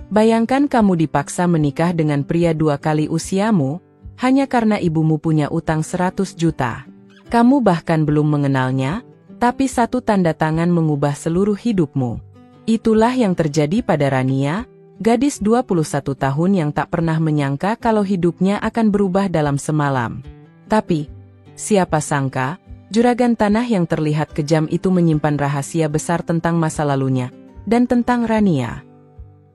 Bayangkan kamu dipaksa menikah dengan pria 2 kali usiamu, hanya karena ibumu punya utang 100 juta. Kamu bahkan belum mengenalnya, tapi satu tanda tangan mengubah seluruh hidupmu. Itulah yang terjadi pada Rania, gadis 21 tahun yang tak pernah menyangka kalau hidupnya akan berubah dalam semalam. Tapi, siapa sangka, juragan tanah yang terlihat kejam itu menyimpan rahasia besar tentang masa lalunya, dan tentang Rania.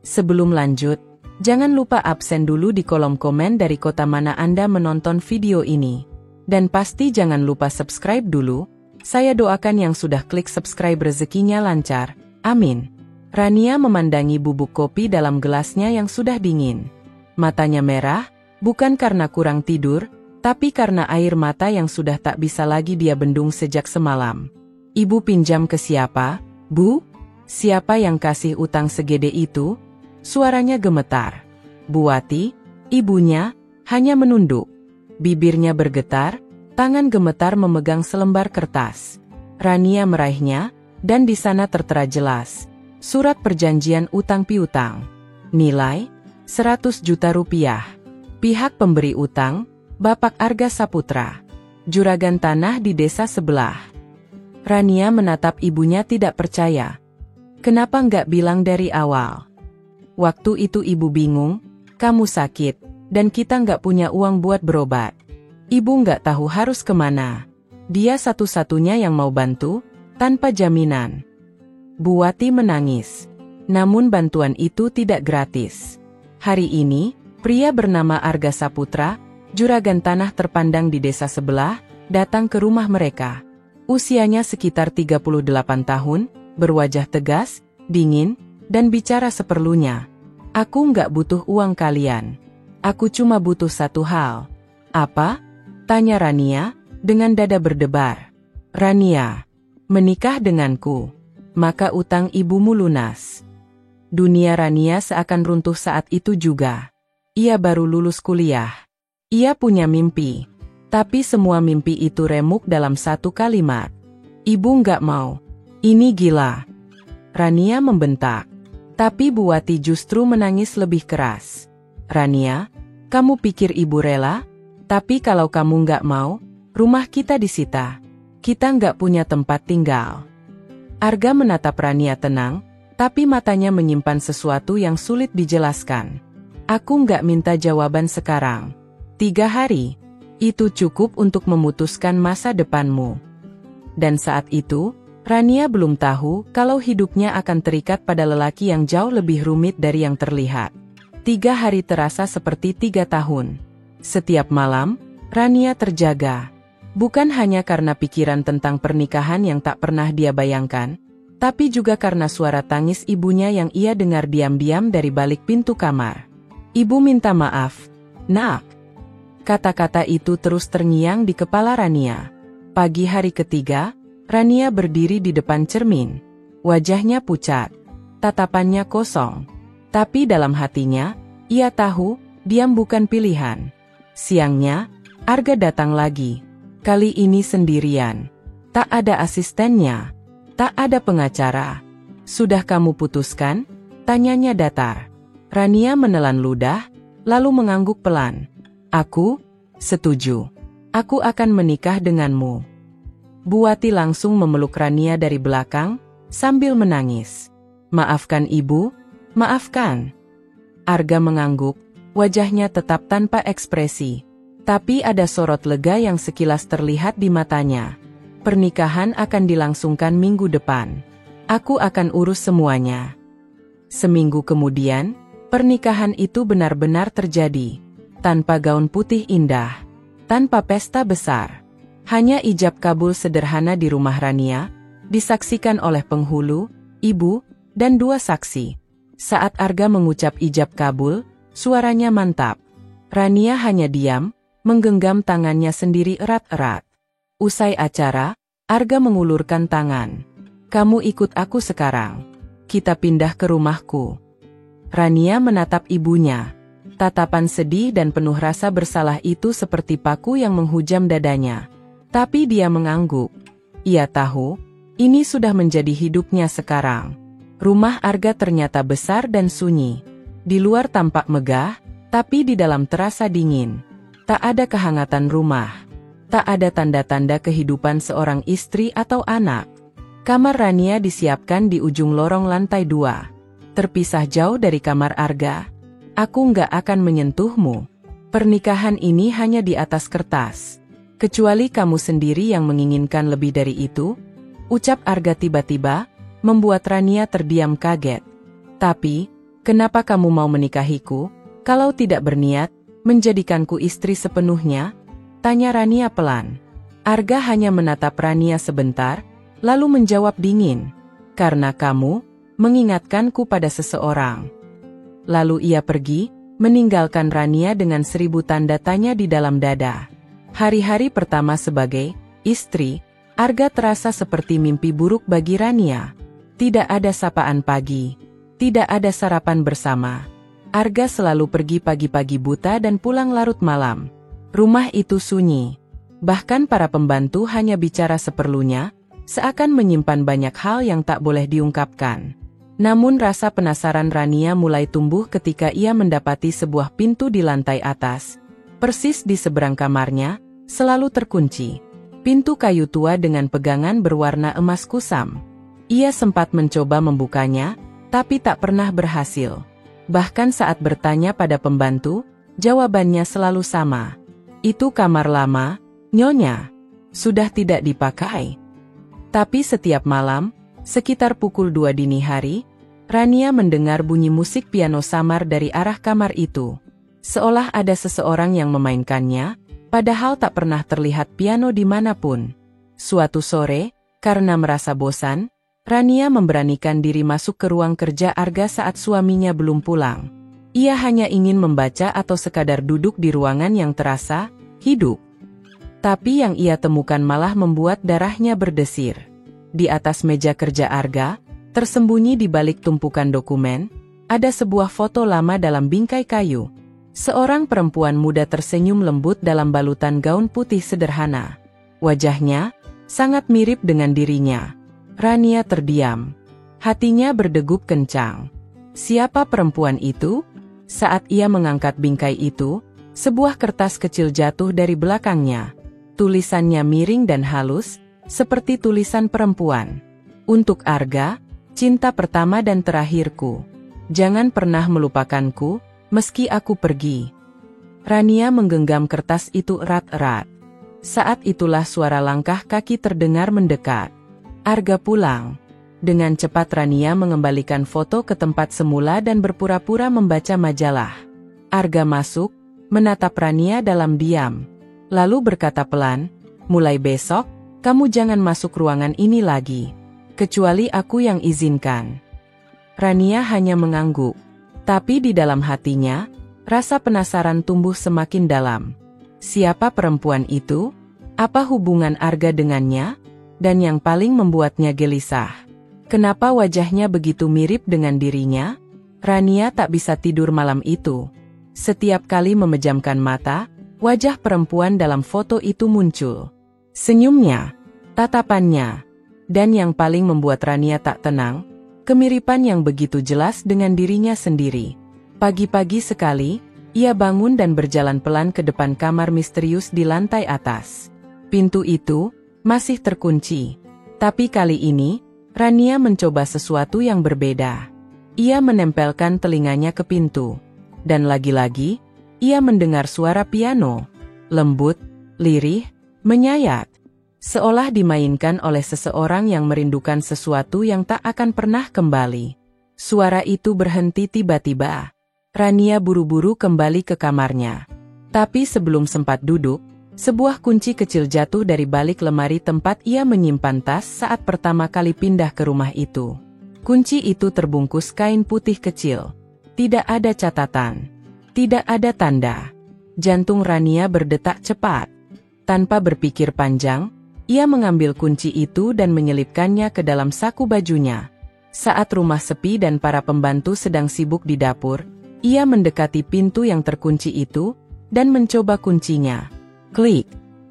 Sebelum lanjut, jangan lupa absen dulu di kolom komen dari kota mana Anda menonton video ini. Dan pasti jangan lupa subscribe dulu, saya doakan yang sudah klik subscribe rezekinya lancar, amin. Rania memandangi bubuk kopi dalam gelasnya yang sudah dingin. Matanya merah, bukan karena kurang tidur, tapi karena air mata yang sudah tak bisa lagi dia bendung sejak semalam. Ibu pinjam ke siapa, Bu? Siapa yang kasih utang segede itu? Suaranya gemetar. Buati, ibunya, hanya menunduk. Bibirnya bergetar, tangan gemetar memegang selembar kertas. Rania meraihnya, dan di sana tertera jelas. Surat perjanjian utang piutang. Nilai, 100 juta rupiah. Pihak pemberi utang, Bapak Arga Saputra. Juragan tanah di desa sebelah. Rania menatap ibunya tidak percaya. Kenapa nggak bilang dari awal? Waktu itu ibu bingung, kamu sakit, dan kita nggak punya uang buat berobat. Ibu nggak tahu harus kemana. Dia satu-satunya yang mau bantu, tanpa jaminan. Buati menangis. Namun bantuan itu tidak gratis. Hari ini, pria bernama Arga Saputra, juragan tanah terpandang di desa sebelah, datang ke rumah mereka. Usianya sekitar 38 tahun, berwajah tegas, dingin, dan bicara seperlunya. Aku nggak butuh uang kalian. Aku cuma butuh satu hal. Apa? Tanya Rania, dengan dada berdebar. Rania, menikah denganku. Maka utang ibumu lunas. Dunia Rania seakan runtuh saat itu juga. Ia baru lulus kuliah. Ia punya mimpi. Tapi semua mimpi itu remuk dalam satu kalimat. Ibu nggak mau. Ini gila. Rania membentak. Tapi Buati justru menangis lebih keras. Rania, kamu pikir ibu rela? Tapi kalau kamu nggak mau, rumah kita disita. Kita nggak punya tempat tinggal. Arga menatap Rania tenang, tapi matanya menyimpan sesuatu yang sulit dijelaskan. Aku nggak minta jawaban sekarang. 3 hari, itu cukup untuk memutuskan masa depanmu. Dan saat itu, Rania belum tahu kalau hidupnya akan terikat pada lelaki yang jauh lebih rumit dari yang terlihat. 3 hari terasa seperti 3 tahun. Setiap malam, Rania terjaga. Bukan hanya karena pikiran tentang pernikahan yang tak pernah dia bayangkan, tapi juga karena suara tangis ibunya yang ia dengar diam-diam dari balik pintu kamar. Ibu minta maaf, Nak. Kata-kata itu terus terngiang di kepala Rania. Pagi hari ketiga, Rania berdiri di depan cermin. Wajahnya pucat, tatapannya kosong. Tapi dalam hatinya, ia tahu, diam bukan pilihan. Siangnya, Arga datang lagi. Kali ini sendirian. Tak ada asistennya. Tak ada pengacara. Sudah kamu putuskan? Tanyanya datar. Rania menelan ludah, lalu mengangguk pelan. Aku, setuju. Aku akan menikah denganmu. Buati langsung memeluk Rania dari belakang, sambil menangis. Maafkan ibu, maafkan. Arga mengangguk, wajahnya tetap tanpa ekspresi. Tapi ada sorot lega yang sekilas terlihat di matanya. Pernikahan akan dilangsungkan minggu depan. Aku akan urus semuanya. Seminggu kemudian, pernikahan itu benar-benar terjadi. Tanpa gaun putih indah. Tanpa pesta besar. Hanya ijab kabul sederhana di rumah Rania, disaksikan oleh penghulu, ibu, dan 2 saksi. Saat Arga mengucap ijab kabul, suaranya mantap. Rania hanya diam, menggenggam tangannya sendiri erat-erat. Usai acara, Arga mengulurkan tangan. Kamu ikut aku sekarang. Kita pindah ke rumahku. Rania menatap ibunya. Tatapan sedih dan penuh rasa bersalah itu seperti paku yang menghujam dadanya. Tapi dia mengangguk. Ia tahu, ini sudah menjadi hidupnya sekarang. Rumah Arga ternyata besar dan sunyi. Di luar tampak megah, tapi di dalam terasa dingin. Tak ada kehangatan rumah. Tak ada tanda-tanda kehidupan seorang istri atau anak. Kamar Rania disiapkan di ujung lorong lantai 2. Terpisah jauh dari kamar Arga. Aku nggak akan menyentuhmu. Pernikahan ini hanya di atas kertas. Kecuali kamu sendiri yang menginginkan lebih dari itu, ucap Arga tiba-tiba, membuat Rania terdiam kaget. Tapi, kenapa kamu mau menikahiku, kalau tidak berniat menjadikanku istri sepenuhnya? Tanya Rania pelan. Arga hanya menatap Rania sebentar, lalu menjawab dingin. Karena kamu mengingatkanku pada seseorang. Lalu ia pergi, meninggalkan Rania dengan 1000 tanda tanya di dalam dada. Hari-hari pertama sebagai istri, Arga terasa seperti mimpi buruk bagi Rania. Tidak ada sapaan pagi, tidak ada sarapan bersama. Arga selalu pergi pagi-pagi buta dan pulang larut malam. Rumah itu sunyi. Bahkan para pembantu hanya bicara seperlunya, seakan menyimpan banyak hal yang tak boleh diungkapkan. Namun rasa penasaran Rania mulai tumbuh ketika ia mendapati sebuah pintu di lantai atas. Persis di seberang kamarnya, selalu terkunci. Pintu kayu tua dengan pegangan berwarna emas kusam. Ia sempat mencoba membukanya, tapi tak pernah berhasil. Bahkan saat bertanya pada pembantu, jawabannya selalu sama. Itu kamar lama, Nyonya. Sudah tidak dipakai. Tapi setiap malam, sekitar pukul 2 dini hari, Rania mendengar bunyi musik piano samar dari arah kamar itu. Seolah ada seseorang yang memainkannya, padahal tak pernah terlihat piano dimanapun. Suatu sore, karena merasa bosan, Rania memberanikan diri masuk ke ruang kerja Arga saat suaminya belum pulang. Ia hanya ingin membaca atau sekadar duduk di ruangan yang terasa hidup. Tapi yang ia temukan malah membuat darahnya berdesir. Di atas meja kerja Arga, tersembunyi di balik tumpukan dokumen, ada sebuah foto lama dalam bingkai kayu. Seorang perempuan muda tersenyum lembut dalam balutan gaun putih sederhana. Wajahnya sangat mirip dengan dirinya. Rania terdiam. Hatinya berdegup kencang. Siapa perempuan itu? Saat ia mengangkat bingkai itu, sebuah kertas kecil jatuh dari belakangnya. Tulisannya miring dan halus, seperti tulisan perempuan. Untuk Arga, cinta pertama dan terakhirku. Jangan pernah melupakanku, meski aku pergi. Rania menggenggam kertas itu erat-erat. Saat itulah suara langkah kaki terdengar mendekat. Arga pulang. Dengan cepat Rania mengembalikan foto ke tempat semula dan berpura-pura membaca majalah. Arga masuk, menatap Rania dalam diam. Lalu berkata pelan, mulai besok, kamu jangan masuk ruangan ini lagi. Kecuali aku yang izinkan. Rania hanya mengangguk. Tapi di dalam hatinya, rasa penasaran tumbuh semakin dalam. Siapa perempuan itu? Apa hubungan Arga dengannya? Dan yang paling membuatnya gelisah, kenapa wajahnya begitu mirip dengan dirinya? Rania tak bisa tidur malam itu. Setiap kali memejamkan mata, wajah perempuan dalam foto itu muncul. Senyumnya, tatapannya, dan yang paling membuat Rania tak tenang, kemiripan yang begitu jelas dengan dirinya sendiri. Pagi-pagi sekali, ia bangun dan berjalan pelan ke depan kamar misterius di lantai atas. Pintu itu masih terkunci. Tapi kali ini, Rania mencoba sesuatu yang berbeda. Ia menempelkan telinganya ke pintu. Dan lagi-lagi, ia mendengar suara piano. Lembut, lirih, menyayat. Seolah dimainkan oleh seseorang yang merindukan sesuatu yang tak akan pernah kembali. Suara itu berhenti tiba-tiba. Rania buru-buru kembali ke kamarnya. Tapi sebelum sempat duduk, sebuah kunci kecil jatuh dari balik lemari tempat ia menyimpan tas saat pertama kali pindah ke rumah itu. Kunci itu terbungkus kain putih kecil. Tidak ada catatan. Tidak ada tanda. Jantung Rania berdetak cepat. Tanpa berpikir panjang, ia mengambil kunci itu dan menyelipkannya ke dalam saku bajunya. Saat rumah sepi dan para pembantu sedang sibuk di dapur, ia mendekati pintu yang terkunci itu, dan mencoba kuncinya. Klik!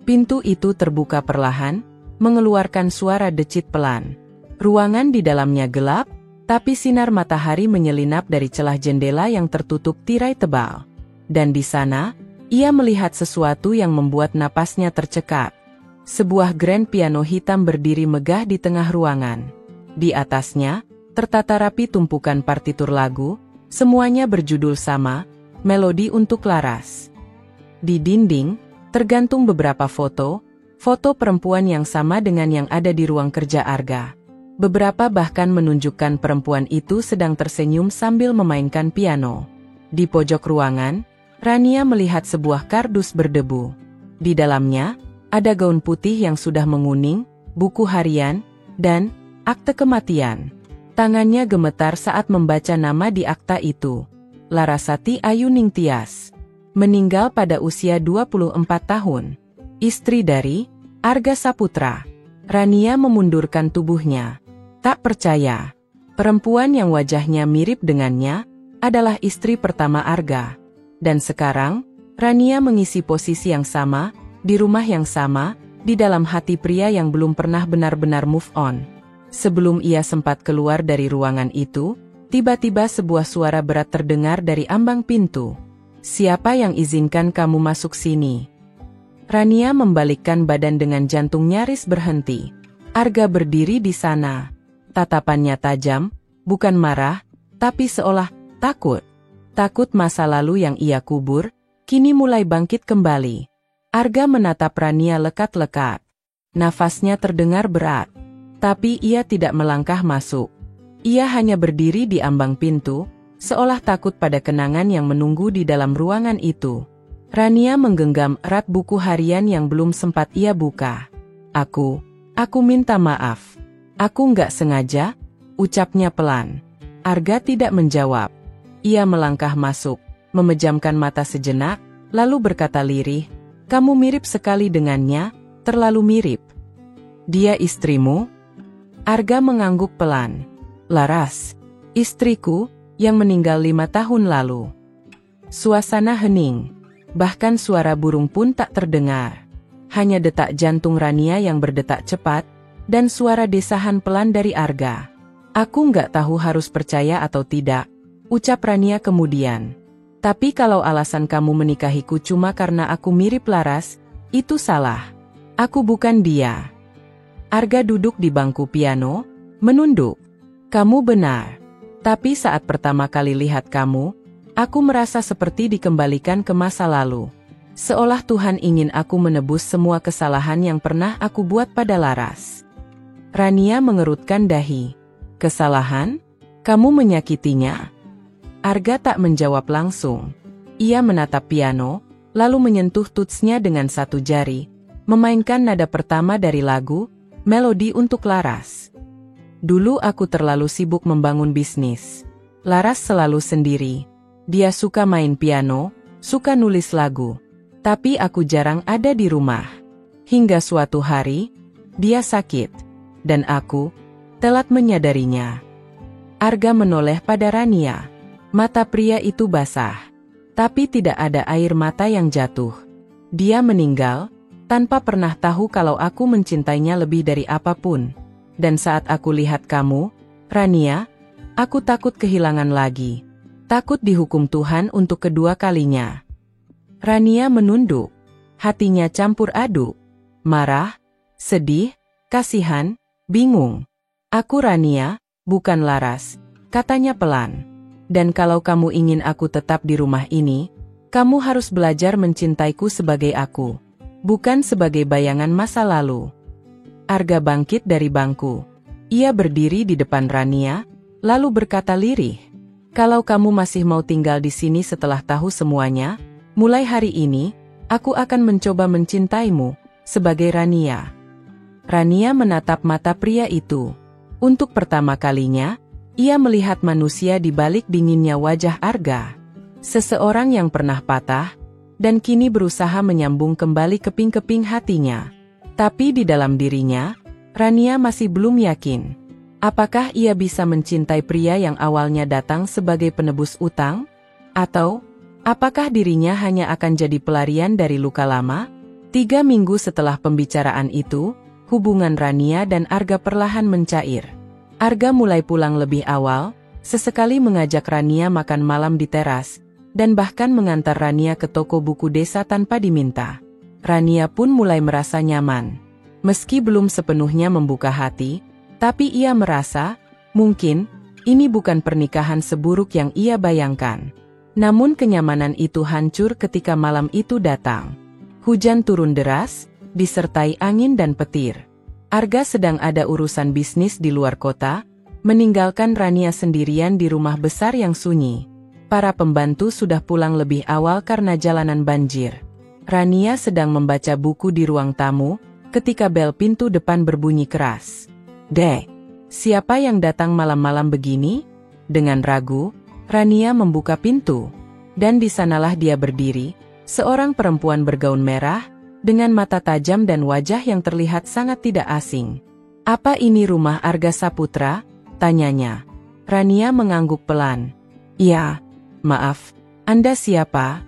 Pintu itu terbuka perlahan, mengeluarkan suara decit pelan. Ruangan di dalamnya gelap, Tapi sinar matahari menyelinap dari celah jendela yang tertutup tirai tebal. Dan di sana, ia melihat sesuatu yang membuat napasnya tercekat. Sebuah grand piano hitam berdiri megah di tengah ruangan. Di atasnya, tertata rapi tumpukan partitur lagu, semuanya berjudul sama, Melodi untuk Laras. Di dinding, tergantung beberapa foto perempuan yang sama dengan yang ada di ruang kerja Arga. Beberapa bahkan menunjukkan perempuan itu sedang tersenyum sambil memainkan piano. Di pojok ruangan, Rania melihat sebuah kardus berdebu. Di dalamnya, ada gaun putih yang sudah menguning, buku harian, dan akte kematian. Tangannya gemetar saat membaca nama di akta itu. Larasati Ayu Ningtyas. Meninggal pada usia 24 tahun. Istri dari Arga Saputra. Rania memundurkan tubuhnya. Tak percaya. Perempuan yang wajahnya mirip dengannya adalah istri pertama Arga. Dan sekarang, Rania mengisi posisi yang sama, di rumah yang sama, di dalam hati pria yang belum pernah benar-benar move on. Sebelum ia sempat keluar dari ruangan itu, tiba-tiba sebuah suara berat terdengar dari ambang pintu. "Siapa yang izinkan kamu masuk sini?" Rania membalikkan badan dengan jantung nyaris berhenti. Arga berdiri di sana. Tatapannya tajam, bukan marah, tapi seolah takut. Takut masa lalu yang ia kubur, kini mulai bangkit kembali. Arga menatap Rania lekat-lekat. Nafasnya terdengar berat. Tapi ia tidak melangkah masuk. Ia hanya berdiri di ambang pintu, seolah takut pada kenangan yang menunggu di dalam ruangan itu. Rania menggenggam erat buku harian yang belum sempat ia buka. Aku minta maaf. Aku nggak sengaja, ucapnya pelan. Arga tidak menjawab. Ia melangkah masuk, memejamkan mata sejenak, lalu berkata lirih, "Kamu mirip sekali dengannya, terlalu mirip." "Dia istrimu?" Arga mengangguk pelan. "Laras, istriku, yang meninggal 5 tahun lalu." Suasana hening. Bahkan suara burung pun tak terdengar. Hanya detak jantung Rania yang berdetak cepat, dan suara desahan pelan dari Arga. "Aku nggak tahu harus percaya atau tidak," ucap Rania kemudian. "Tapi kalau alasan kamu menikahiku cuma karena aku mirip Laras, itu salah. Aku bukan dia." Arga duduk di bangku piano, menunduk. "Kamu benar. Tapi saat pertama kali lihat kamu, aku merasa seperti dikembalikan ke masa lalu. Seolah Tuhan ingin aku menebus semua kesalahan yang pernah aku buat pada Laras." Rania mengerutkan dahi. "Kesalahan? Kamu menyakitinya?" Arga tak menjawab langsung. Ia menatap piano, lalu menyentuh tutsnya dengan satu jari, memainkan nada pertama dari lagu, Melodi untuk Laras. "Dulu aku terlalu sibuk membangun bisnis. Laras selalu sendiri. Dia suka main piano, suka nulis lagu. Tapi aku jarang ada di rumah. Hingga suatu hari, dia sakit. Dan aku telat menyadarinya." Arga menoleh pada Rania. Mata pria itu basah. Tapi tidak ada air mata yang jatuh. "Dia meninggal, tanpa pernah tahu kalau aku mencintainya lebih dari apapun. Dan saat aku lihat kamu, Rania, aku takut kehilangan lagi. Takut dihukum Tuhan untuk kedua kalinya." Rania menunduk. Hatinya campur aduk. Marah, sedih, kasihan, bingung. "Aku Rania, bukan Laras," katanya pelan. "Dan kalau kamu ingin aku tetap di rumah ini, kamu harus belajar mencintaiku sebagai aku, bukan sebagai bayangan masa lalu." Arga bangkit dari bangku. Ia berdiri di depan Rania, lalu berkata lirih, "Kalau kamu masih mau tinggal di sini setelah tahu semuanya, mulai hari ini, aku akan mencoba mencintaimu, sebagai Rania." Rania menatap mata pria itu. Untuk pertama kalinya, ia melihat manusia di balik dinginnya wajah Arga. Seseorang yang pernah patah, dan kini berusaha menyambung kembali keping-keping hatinya. Tapi di dalam dirinya, Rania masih belum yakin. Apakah ia bisa mencintai pria yang awalnya datang sebagai penebus utang? Atau, apakah dirinya hanya akan jadi pelarian dari luka lama? 3 minggu setelah pembicaraan itu, hubungan Rania dan Arga perlahan mencair. Arga mulai pulang lebih awal, sesekali mengajak Rania makan malam di teras, dan bahkan mengantar Rania ke toko buku desa tanpa diminta. Rania pun mulai merasa nyaman. Meski belum sepenuhnya membuka hati, tapi ia merasa, mungkin, ini bukan pernikahan seburuk yang ia bayangkan. Namun kenyamanan itu hancur ketika malam itu datang. Hujan turun deras, disertai angin dan petir. Arga sedang ada urusan bisnis di luar kota, meninggalkan Rania sendirian di rumah besar yang sunyi. Para pembantu sudah pulang lebih awal karena jalanan banjir. Rania sedang membaca buku di ruang tamu, ketika bel pintu depan berbunyi keras. "Dek, siapa yang datang malam-malam begini?" Dengan ragu, Rania membuka pintu. Dan di sanalah dia berdiri, seorang perempuan bergaun merah, dengan mata tajam dan wajah yang terlihat sangat tidak asing. "Apa ini rumah Arga Saputra?" tanyanya. Rania mengangguk pelan. "Iya, maaf, Anda siapa?"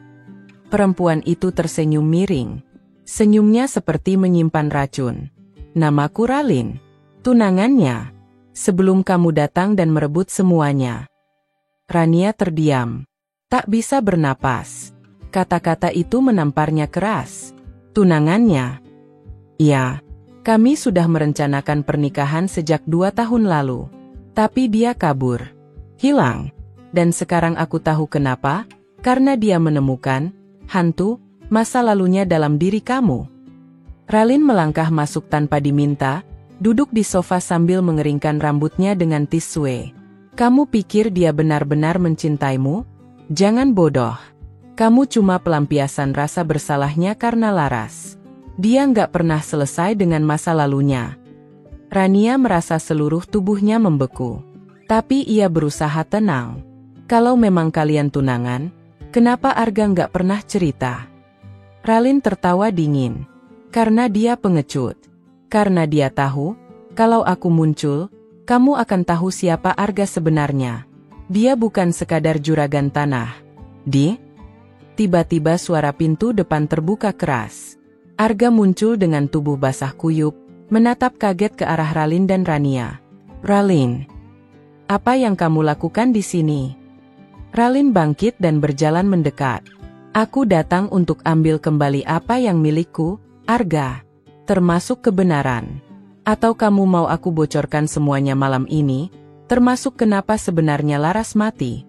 Perempuan itu tersenyum miring. Senyumnya seperti menyimpan racun. "Namaku Ralin. Tunangannya. Sebelum kamu datang dan merebut semuanya." Rania terdiam. Tak bisa bernapas. Kata-kata itu menamparnya keras. "Tunangannya?" "Iya, kami sudah merencanakan pernikahan sejak 2 tahun lalu. Tapi dia kabur. Hilang. Dan sekarang aku tahu kenapa, karena dia menemukan hantu masa lalunya dalam diri kamu." Ralin melangkah masuk tanpa diminta, duduk di sofa sambil mengeringkan rambutnya dengan tisu. "Kamu pikir dia benar-benar mencintaimu? Jangan bodoh. Kamu cuma pelampiasan rasa bersalahnya karena Laras. Dia nggak pernah selesai dengan masa lalunya." Rania merasa seluruh tubuhnya membeku. Tapi ia berusaha tenang. "Kalau memang kalian tunangan, kenapa Arga nggak pernah cerita?" Ralin tertawa dingin. "Karena dia pengecut. Karena dia tahu, kalau aku muncul, kamu akan tahu siapa Arga sebenarnya. Dia bukan sekadar juragan tanah." Tiba-tiba suara pintu depan terbuka keras. Arga muncul dengan tubuh basah kuyup, menatap kaget ke arah Ralin dan Rania. "Ralin, apa yang kamu lakukan di sini?" Ralin bangkit dan berjalan mendekat. "Aku datang untuk ambil kembali apa yang milikku, Arga. Termasuk kebenaran. Atau kamu mau aku bocorkan semuanya malam ini, termasuk kenapa sebenarnya Laras mati?"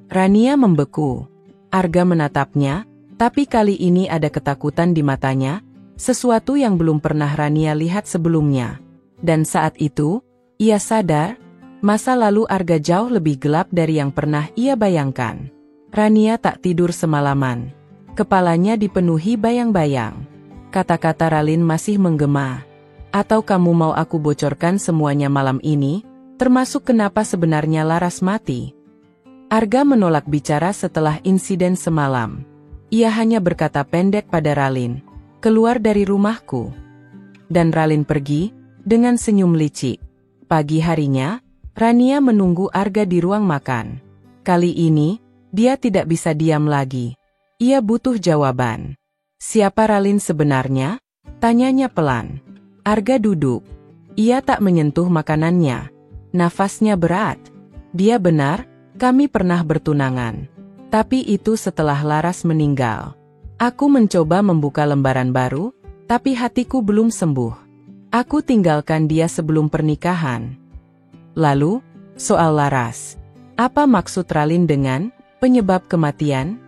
Rania membeku. Arga menatapnya, tapi kali ini ada ketakutan di matanya, sesuatu yang belum pernah Rania lihat sebelumnya. Dan saat itu, ia sadar, masa lalu Arga jauh lebih gelap dari yang pernah ia bayangkan. Rania tak tidur semalaman. Kepalanya dipenuhi bayang-bayang. Kata-kata Ralin masih menggema. "Atau kamu mau aku bocorkan semuanya malam ini, termasuk kenapa sebenarnya Laras mati?" Arga menolak bicara setelah insiden semalam. Ia hanya berkata pendek pada Ralin, "Keluar dari rumahku." Dan Ralin pergi, dengan senyum licik. Pagi harinya, Rania menunggu Arga di ruang makan. Kali ini, dia tidak bisa diam lagi. Ia butuh jawaban. "Siapa Ralin sebenarnya?" tanyanya pelan. Arga duduk. Ia tak menyentuh makanannya. Nafasnya berat. "Dia benar, kami pernah bertunangan. Tapi itu setelah Laras meninggal. Aku mencoba membuka lembaran baru, tapi hatiku belum sembuh. Aku tinggalkan dia sebelum pernikahan." "Lalu, soal Laras, apa maksud Ralin dengan penyebab kematian?"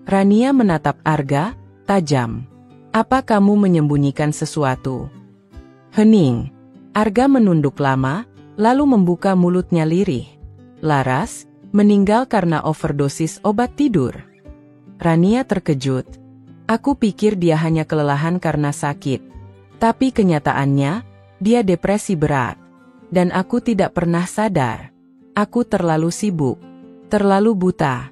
Rania menatap Arga, tajam. "Apa kamu menyembunyikan sesuatu?" Hening. Arga menunduk lama, lalu membuka mulutnya lirih. "Laras meninggal karena overdosis obat tidur." Rania terkejut. "Aku pikir dia hanya kelelahan karena sakit. Tapi kenyataannya, dia depresi berat. Dan aku tidak pernah sadar. Aku terlalu sibuk. Terlalu buta."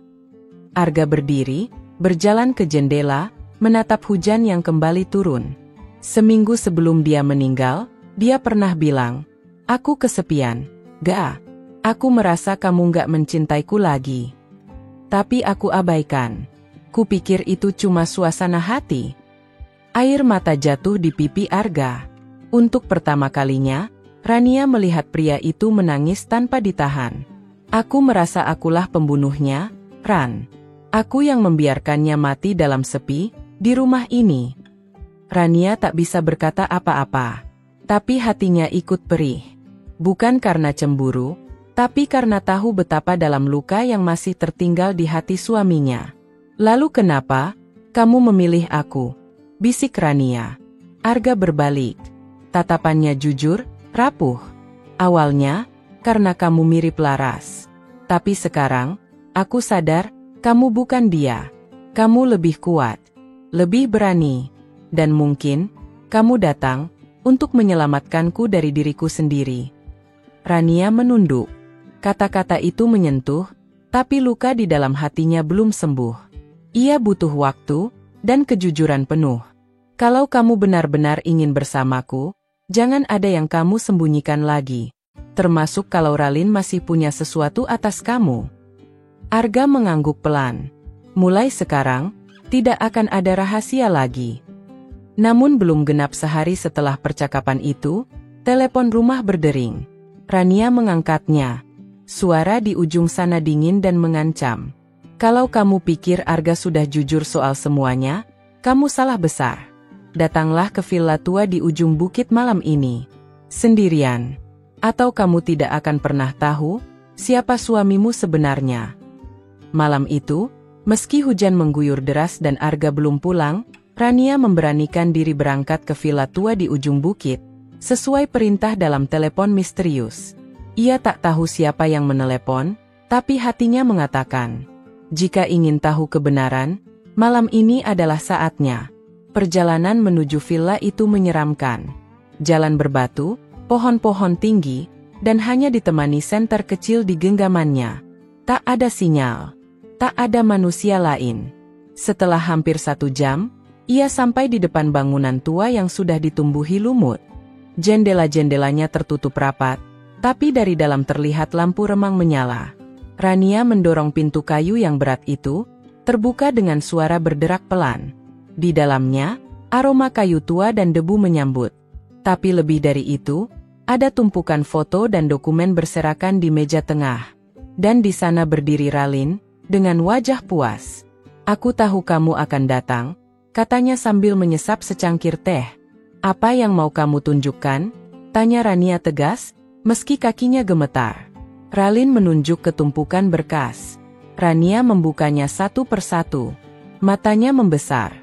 Arga berdiri, berjalan ke jendela, menatap hujan yang kembali turun. Seminggu sebelum dia meninggal, dia pernah bilang, "Aku kesepian. Gak. Aku merasa kamu gak mencintaiku lagi." Tapi aku abaikan. Kupikir itu cuma suasana hati. Air mata jatuh di pipi Arga. Untuk pertama kalinya, Rania melihat pria itu menangis tanpa ditahan. Aku merasa akulah pembunuhnya, Ran. Aku yang membiarkannya mati dalam sepi, di rumah ini. Rania tak bisa berkata apa-apa. Tapi hatinya ikut perih. Bukan karena cemburu, tapi karena tahu betapa dalam luka yang masih tertinggal di hati suaminya. Lalu kenapa kamu memilih aku? Bisik Rania. Arga berbalik. Tatapannya jujur, rapuh. Awalnya, karena kamu mirip Laras. Tapi sekarang, aku sadar, kamu bukan dia. Kamu lebih kuat, lebih berani. Dan mungkin, kamu datang untuk menyelamatkanku dari diriku sendiri. Rania menunduk. Kata-kata itu menyentuh, tapi luka di dalam hatinya belum sembuh. Ia butuh waktu dan kejujuran penuh. Kalau kamu benar-benar ingin bersamaku, jangan ada yang kamu sembunyikan lagi. Termasuk kalau Ralin masih punya sesuatu atas kamu. Arga mengangguk pelan. Mulai sekarang, tidak akan ada rahasia lagi. Namun belum genap sehari setelah percakapan itu, telepon rumah berdering. Rania mengangkatnya. Suara di ujung sana dingin dan mengancam. Kalau kamu pikir Arga sudah jujur soal semuanya, kamu salah besar. Datanglah ke villa tua di ujung bukit malam ini. Sendirian. Atau kamu tidak akan pernah tahu siapa suamimu sebenarnya. Malam itu, meski hujan mengguyur deras dan Arga belum pulang, Rania memberanikan diri berangkat ke villa tua di ujung bukit, sesuai perintah dalam telepon misterius. Ia tak tahu siapa yang menelepon, tapi hatinya mengatakan, jika ingin tahu kebenaran, malam ini adalah saatnya. Perjalanan menuju villa itu menyeramkan. Jalan berbatu, pohon-pohon tinggi, dan hanya ditemani senter kecil di genggamannya. Tak ada sinyal, tak ada manusia lain. Setelah hampir 1 jam, ia sampai di depan bangunan tua yang sudah ditumbuhi lumut. Jendela-jendelanya tertutup rapat, tapi dari dalam terlihat lampu remang menyala. Rania mendorong pintu kayu yang berat itu, terbuka dengan suara berderak pelan. Di dalamnya, aroma kayu tua dan debu menyambut. Tapi lebih dari itu, ada tumpukan foto dan dokumen berserakan di meja tengah. Dan di sana berdiri Ralin, dengan wajah puas. Aku tahu kamu akan datang, katanya sambil menyesap secangkir teh. Apa yang mau kamu tunjukkan? Tanya Rania tegas, meski kakinya gemetar. Ralin menunjuk ke tumpukan berkas. Rania membukanya satu persatu. Matanya membesar.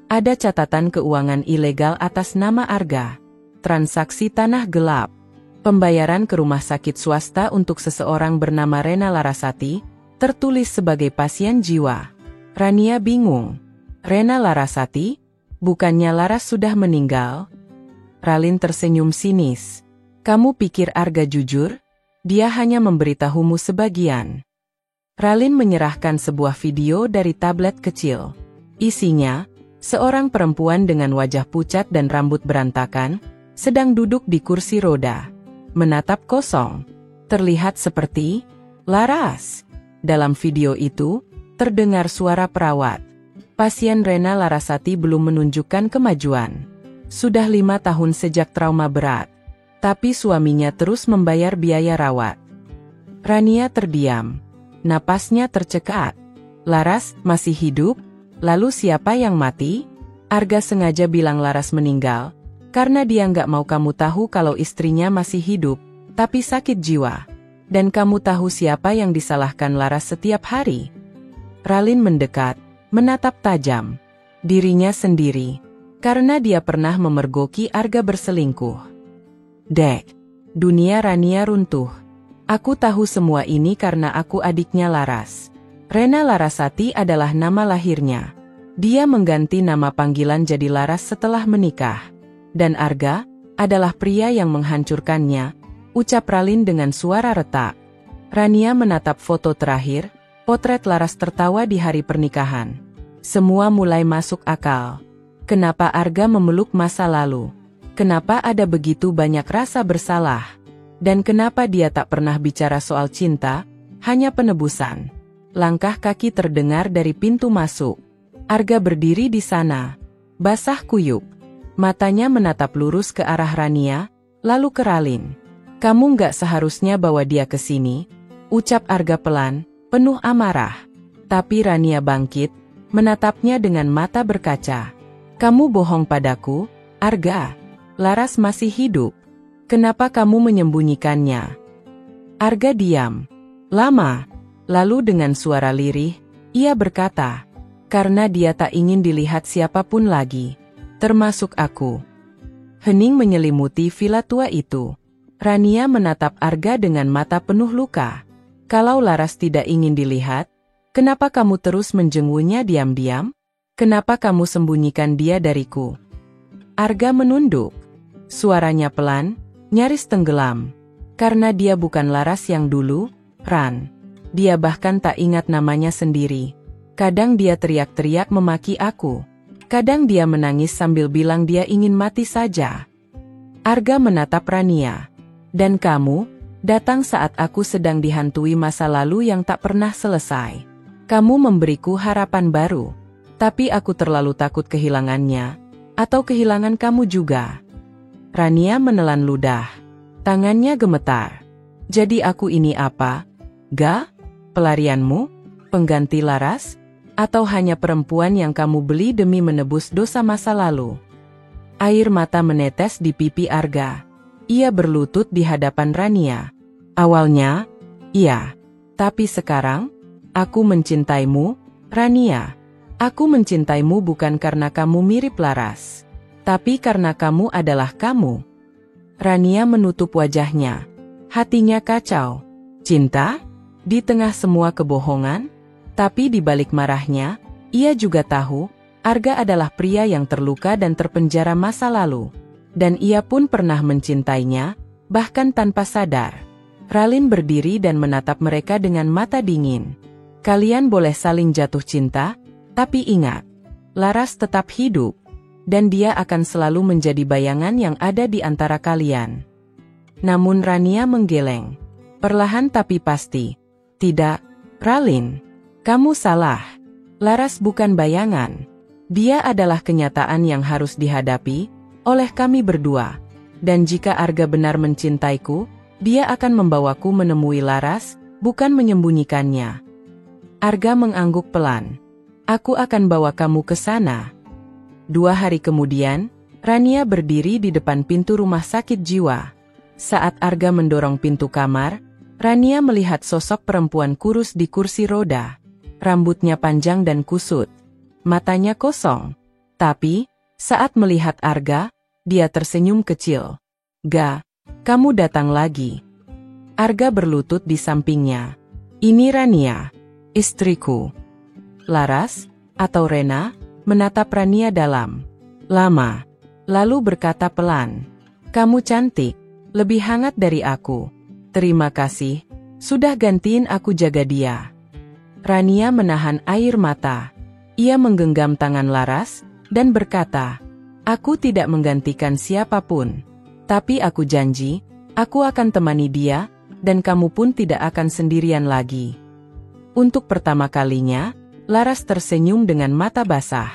Ada catatan keuangan ilegal atas nama Arga. Transaksi tanah gelap. Pembayaran ke rumah sakit swasta untuk seseorang bernama Rena Larasati, tertulis sebagai pasien jiwa. Rania bingung. Rena Larasati? Bukannya Laras sudah meninggal? Ralin tersenyum sinis. Kamu pikir Arga jujur? Dia hanya memberitahumu sebagian. Ralin menyerahkan sebuah video dari tablet kecil. Isinya, seorang perempuan dengan wajah pucat dan rambut berantakan, sedang duduk di kursi roda. Menatap kosong. Terlihat seperti Laras. Dalam video itu, terdengar suara perawat. Pasien Rena Larasati belum menunjukkan kemajuan. Sudah 5 tahun sejak trauma berat. Tapi suaminya terus membayar biaya rawat. Rania terdiam. Napasnya tercekat. Laras masih hidup? Lalu siapa yang mati? Arga sengaja bilang Laras meninggal, karena dia nggak mau kamu tahu kalau istrinya masih hidup, tapi sakit jiwa. Dan kamu tahu siapa yang disalahkan Laras setiap hari? Ralin mendekat, menatap tajam. Dirinya sendiri. Karena dia pernah memergoki Arga berselingkuh. Dek, dunia Rania runtuh. Aku tahu semua ini karena aku adiknya Laras. Rena Larasati adalah nama lahirnya. Dia mengganti nama panggilan jadi Laras setelah menikah. Dan Arga adalah pria yang menghancurkannya, ucap Ralin dengan suara retak. Rania menatap foto terakhir, potret Laras tertawa di hari pernikahan. Semua mulai masuk akal. Kenapa Arga memeluk masa lalu? Kenapa ada begitu banyak rasa bersalah? Dan kenapa dia tak pernah bicara soal cinta, hanya penebusan? Langkah kaki terdengar dari pintu masuk. Arga berdiri di sana, basah kuyup. Matanya menatap lurus ke arah Rania, lalu ke Ralin. Kamu nggak seharusnya bawa dia ke sini, ucap Arga pelan, penuh amarah. Tapi Rania bangkit, menatapnya dengan mata berkaca. Kamu bohong padaku, Arga. Laras masih hidup. Kenapa kamu menyembunyikannya? Arga diam lama, lalu dengan suara lirih, ia berkata, karena dia tak ingin dilihat siapapun lagi, termasuk aku. Hening menyelimuti villa tua itu. Rania menatap Arga dengan mata penuh luka. Kalau Laras tidak ingin dilihat, kenapa kamu terus menjenguknya diam-diam? Kenapa kamu sembunyikan dia dariku? Arga menunduk. Suaranya pelan, nyaris tenggelam. Karena dia bukan Laras yang dulu, Ran. Dia bahkan tak ingat namanya sendiri. Kadang dia teriak-teriak memaki aku. Kadang dia menangis sambil bilang dia ingin mati saja. Arga menatap Rania. Dan kamu, datang saat aku sedang dihantui masa lalu yang tak pernah selesai. Kamu memberiku harapan baru. Tapi aku terlalu takut kehilangannya. Atau kehilangan kamu juga. Rania menelan ludah. Tangannya gemetar. Jadi aku ini apa? Ga? Pelarianmu? Pengganti Laras? Atau hanya perempuan yang kamu beli demi menebus dosa masa lalu? Air mata menetes di pipi Arga. Ia berlutut di hadapan Rania. Awalnya, iya. Tapi sekarang, aku mencintaimu, Rania. Aku mencintaimu bukan karena kamu mirip Laras. Tapi karena kamu adalah kamu. Rania menutup wajahnya. Hatinya kacau. Cinta? Di tengah semua kebohongan? Tapi di balik marahnya, ia juga tahu, Arga adalah pria yang terluka dan terpenjara masa lalu. Dan ia pun pernah mencintainya, bahkan tanpa sadar. Ralin berdiri dan menatap mereka dengan mata dingin. Kalian boleh saling jatuh cinta, tapi ingat, Laras tetap hidup. Dan dia akan selalu menjadi bayangan yang ada di antara kalian. Namun Rania menggeleng. Perlahan tapi pasti. Tidak, Ralin. Kamu salah. Laras bukan bayangan. Dia adalah kenyataan yang harus dihadapi oleh kami berdua. Dan jika Arga benar mencintaiku, dia akan membawaku menemui Laras, bukan menyembunyikannya. Arga mengangguk pelan. Aku akan bawa kamu ke sana. 2 hari kemudian, Rania berdiri di depan pintu rumah sakit jiwa. Saat Arga mendorong pintu kamar, Rania melihat sosok perempuan kurus di kursi roda. Rambutnya panjang dan kusut. Matanya kosong. Tapi, saat melihat Arga, dia tersenyum kecil. Ga, kamu datang lagi. Arga berlutut di sampingnya. Ini Rania, istriku. Laras, atau Rena, menatap Rania dalam lama. Lalu berkata pelan. Kamu cantik, lebih hangat dari aku. Terima kasih, sudah gantiin aku jaga dia. Rania menahan air mata. Ia menggenggam tangan Laras, dan berkata, aku tidak menggantikan siapapun. Tapi aku janji, aku akan temani dia, dan kamu pun tidak akan sendirian lagi. Untuk pertama kalinya, Laras tersenyum dengan mata basah.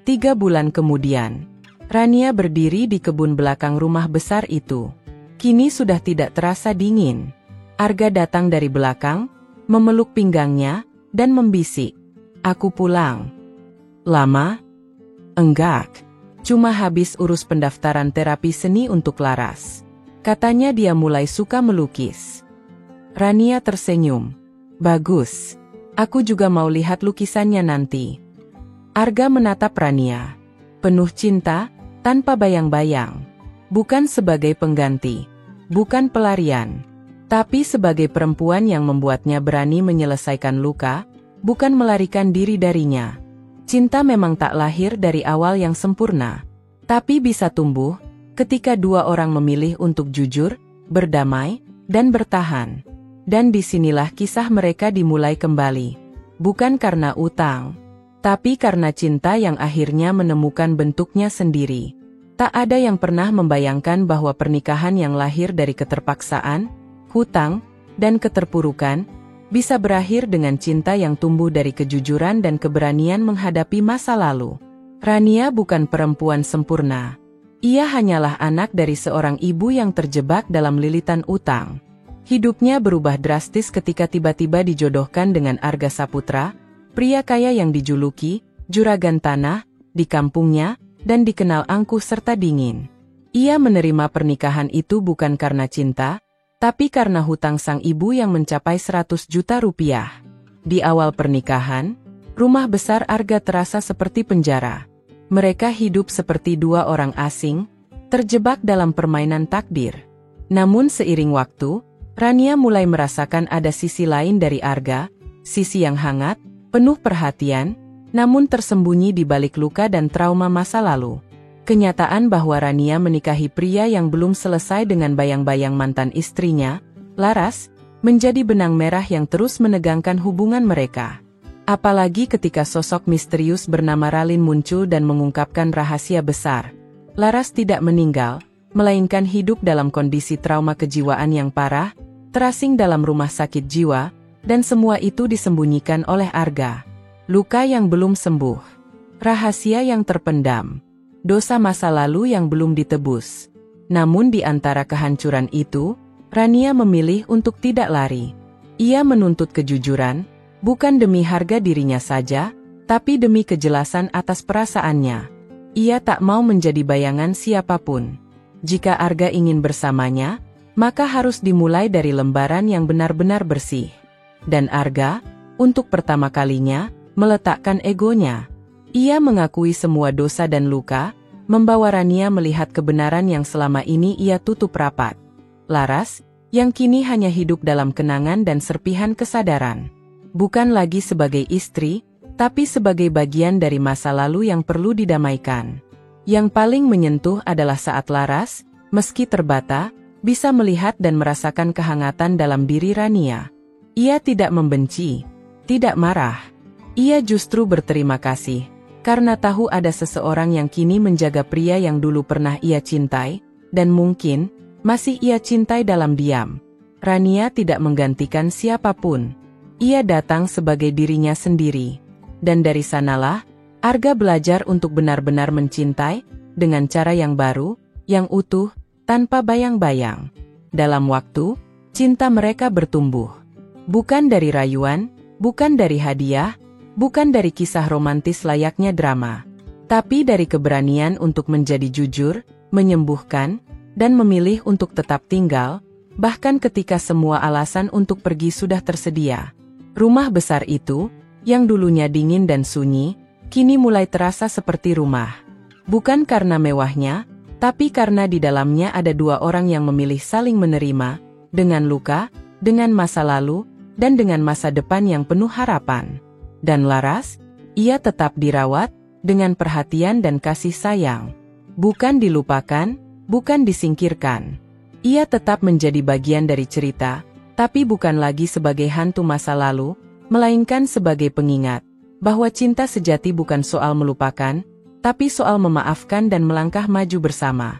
3 bulan kemudian, Rania berdiri di kebun belakang rumah besar itu. Kini sudah tidak terasa dingin. Arga datang dari belakang, memeluk pinggangnya, dan membisik. Aku pulang. Lama? Enggak. Cuma habis urus pendaftaran terapi seni untuk Laras. Katanya dia mulai suka melukis. Rania tersenyum. Bagus. Aku juga mau lihat lukisannya nanti. Arga menatap Rania. Penuh cinta, tanpa bayang-bayang. Bukan sebagai pengganti. Bukan pelarian. Tapi sebagai perempuan yang membuatnya berani menyelesaikan luka, bukan melarikan diri darinya. Cinta memang tak lahir dari awal yang sempurna. Tapi bisa tumbuh, ketika 2 orang memilih untuk jujur, berdamai, dan bertahan. Dan disinilah kisah mereka dimulai kembali. Bukan karena utang, tapi karena cinta yang akhirnya menemukan bentuknya sendiri. Tak ada yang pernah membayangkan bahwa pernikahan yang lahir dari keterpaksaan, hutang, dan keterpurukan, bisa berakhir dengan cinta yang tumbuh dari kejujuran dan keberanian menghadapi masa lalu. Rania bukan perempuan sempurna. Ia hanyalah anak dari seorang ibu yang terjebak dalam lilitan utang. Hidupnya berubah drastis ketika tiba-tiba dijodohkan dengan Arga Saputra, pria kaya yang dijuluki juragan tanah di kampungnya dan dikenal angkuh serta dingin. Ia menerima pernikahan itu bukan karena cinta, tapi karena hutang sang ibu yang mencapai 100 juta rupiah. Di awal pernikahan, rumah besar Arga terasa seperti penjara. Mereka hidup seperti dua orang asing, terjebak dalam permainan takdir. Namun seiring waktu, Rania mulai merasakan ada sisi lain dari Arga, sisi yang hangat, penuh perhatian, namun tersembunyi di balik luka dan trauma masa lalu. Kenyataan bahwa Rania menikahi pria yang belum selesai dengan bayang-bayang mantan istrinya, Laras, menjadi benang merah yang terus menegangkan hubungan mereka. Apalagi ketika sosok misterius bernama Ralin muncul dan mengungkapkan rahasia besar. Laras tidak meninggal, melainkan hidup dalam kondisi trauma kejiwaan yang parah, terasing dalam rumah sakit jiwa, dan semua itu disembunyikan oleh Arga. Luka yang belum sembuh, rahasia yang terpendam, dosa masa lalu yang belum ditebus. Namun di antara kehancuran itu, Rania memilih untuk tidak lari. Ia menuntut kejujuran, bukan demi harga dirinya saja, tapi demi kejelasan atas perasaannya. Ia tak mau menjadi bayangan siapapun. Jika Arga ingin bersamanya, maka harus dimulai dari lembaran yang benar-benar bersih. Dan Arga, untuk pertama kalinya, meletakkan egonya. Ia mengakui semua dosa dan luka, membawa Rania melihat kebenaran yang selama ini ia tutup rapat. Laras, yang kini hanya hidup dalam kenangan dan serpihan kesadaran. Bukan lagi sebagai istri, tapi sebagai bagian dari masa lalu yang perlu didamaikan. Yang paling menyentuh adalah saat Laras, meski terbata, bisa melihat dan merasakan kehangatan dalam diri Rania. Ia tidak membenci, tidak marah. Ia justru berterima kasih, karena tahu ada seseorang yang kini menjaga pria yang dulu pernah ia cintai, dan mungkin masih ia cintai dalam diam. Rania tidak menggantikan siapapun. Ia datang sebagai dirinya sendiri. Dan dari sanalah, Arga belajar untuk benar-benar mencintai, dengan cara yang baru, yang utuh, tanpa bayang-bayang. Dalam waktu, cinta mereka bertumbuh. Bukan dari rayuan, bukan dari hadiah, bukan dari kisah romantis layaknya drama. Tapi dari keberanian untuk menjadi jujur, menyembuhkan, dan memilih untuk tetap tinggal, bahkan ketika semua alasan untuk pergi sudah tersedia. Rumah besar itu, yang dulunya dingin dan sunyi, kini mulai terasa seperti rumah. Bukan karena mewahnya, tapi karena di dalamnya ada dua orang yang memilih saling menerima, dengan luka, dengan masa lalu, dan dengan masa depan yang penuh harapan. Dan Laras, ia tetap dirawat, dengan perhatian dan kasih sayang. Bukan dilupakan, bukan disingkirkan. Ia tetap menjadi bagian dari cerita, tapi bukan lagi sebagai hantu masa lalu, melainkan sebagai pengingat, bahwa cinta sejati bukan soal melupakan, tapi soal memaafkan dan melangkah maju bersama.